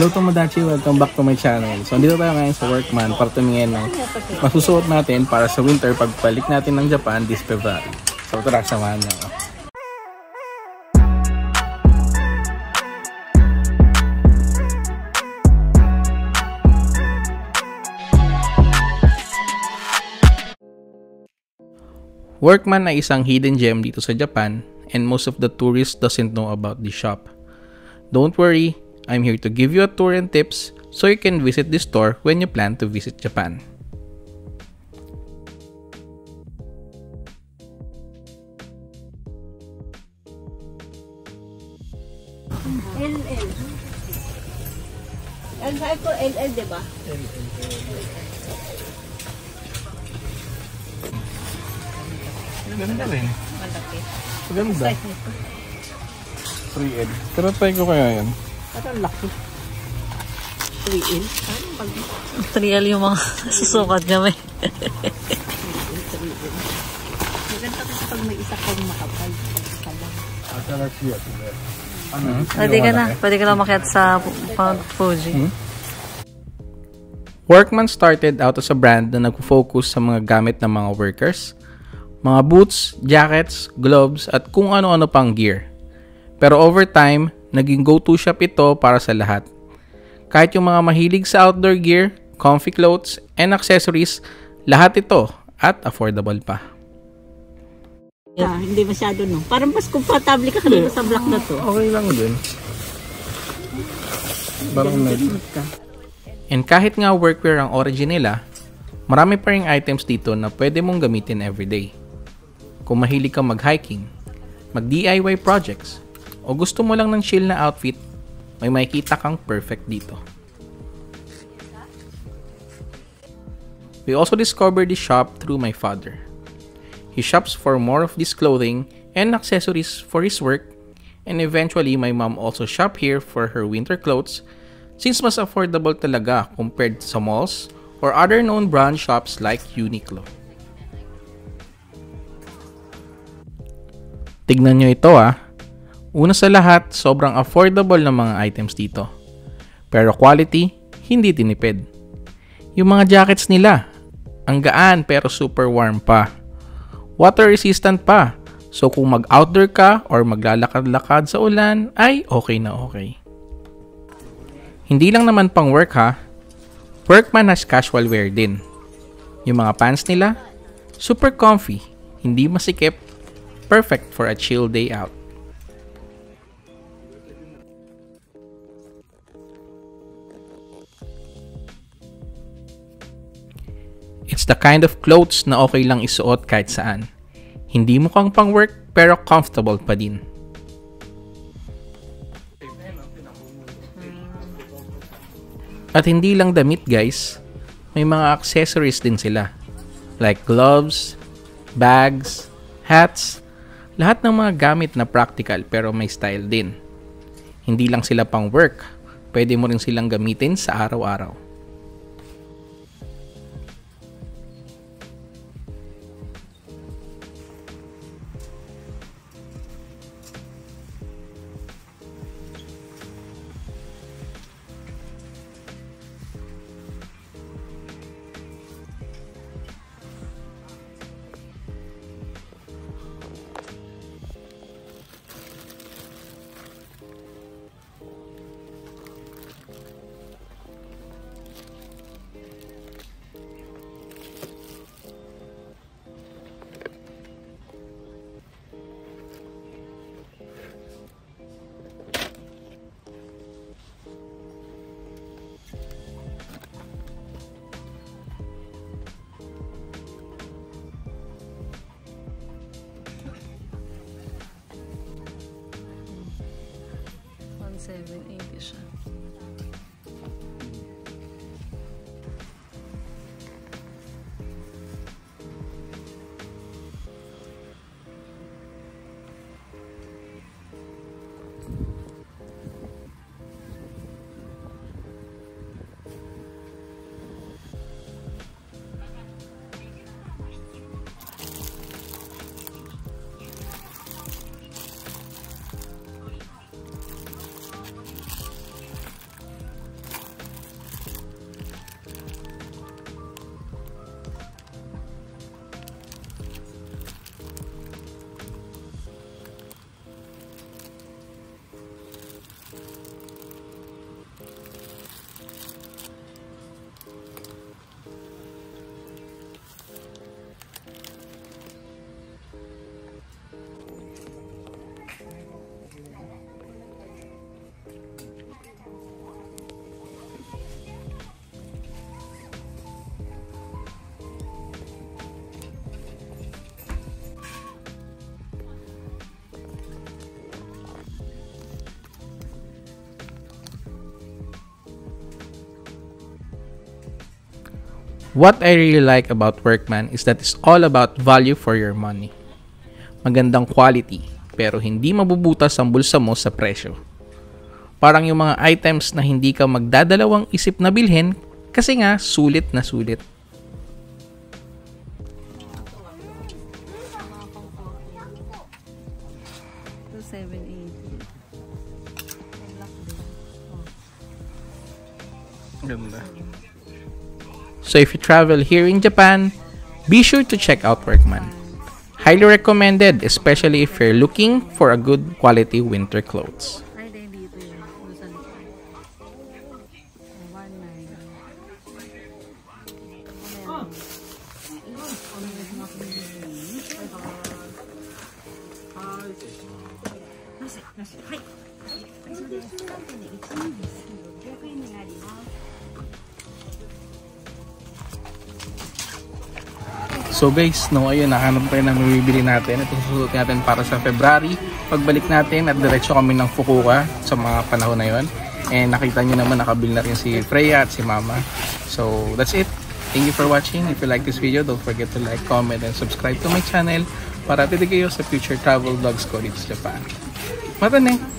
Hello Tomodachi, welcome back to my channel. So andito tayo ngayon sa Workman para tumingin ng masusuot natin para sa winter pagbalik natin ng Japan this February. So tara, samahan niyo ako. Workman ay isang hidden gem dito sa Japan and most of the tourists doesn't know about this shop. Don't worry, I'm here to give you a tour and tips so you can visit this store when you plan to visit Japan. LL. Ang sabi ko LL, diba? Ganda rin. Malaki. Ganda. 3L. Pero try ko kaya yan. Parang laki. 3L? 3L yung mga susukat kami. 3L. Maganda kasi pag may isa kang makapal. Pwede ka na makiat sa Mount Fuji. Workman started out as a brand na nag-focus sa mga gamit ng mga workers, mga boots, jackets, gloves, at kung ano-ano pang gear. Pero over time, naging go-to shop ito para sa lahat. Kahit yung mga mahilig sa outdoor gear, comfy clothes, and accessories, lahat ito at affordable pa. Hindi masyado, no? Parang mas komportable ka dito sa block na to. Okay lang din. Parang and kahit nga workwear ang origin nila, marami pa ring items dito na pwede mong gamitin everyday. Kung mahilig ka mag-hiking, mag-DIY projects, o gusto mo lang ng chill na outfit, may makikita kang perfect dito. We also discovered this shop through my father. He shops for more of this clothing and accessories for his work, and eventually my mom also shop here for her winter clothes since mas affordable talaga compared sa malls or other known brand shops like Uniqlo. Tignan nyo ito ah. Una sa lahat, sobrang affordable ng mga items dito. Pero quality, hindi tinipid. Yung mga jackets nila, ang gaan pero super warm pa. Water resistant pa. So kung mag-outdoor ka or maglalakad-lakad sa ulan, ay okay na okay. Hindi lang naman pang work ha. Workman has casual wear din. Yung mga pants nila, super comfy, hindi masikip, perfect for a chill day out. It's the kind of clothes na okay lang isuot kahit saan. Hindi mukhang pang work pero comfortable pa din. At hindi lang damit guys, may mga accessories din sila. Like gloves, bags, hats, lahat ng mga gamit na practical pero may style din. Hindi lang sila pang work, pwede mo rin silang gamitin sa araw-araw. $780 siya. What I really like about Workman is that it's all about value for your money. Magandang quality, pero hindi mabubutas ang bulsa mo sa presyo. Parang yung mga items na hindi ka magdadalawang isip na bilhin kasi nga sulit na sulit. Ganda. So if you travel here in Japan, be sure to check out Workman. Highly recommended, especially if you're looking for a good quality winter clothes. So guys, ayun, nahanap tayo ng bibili natin. Ito susunod natin para sa February. Pagbalik natin at diretso kami ng Fukuoka sa mga panahon na yon. And nakita nyo naman, nakabili na rin si Freya at si Mama. So that's it. Thank you for watching. If you like this video, don't forget to like, comment, and subscribe to my channel para update kayo sa future travel vlogs ko dito sa Japan. Mata ne!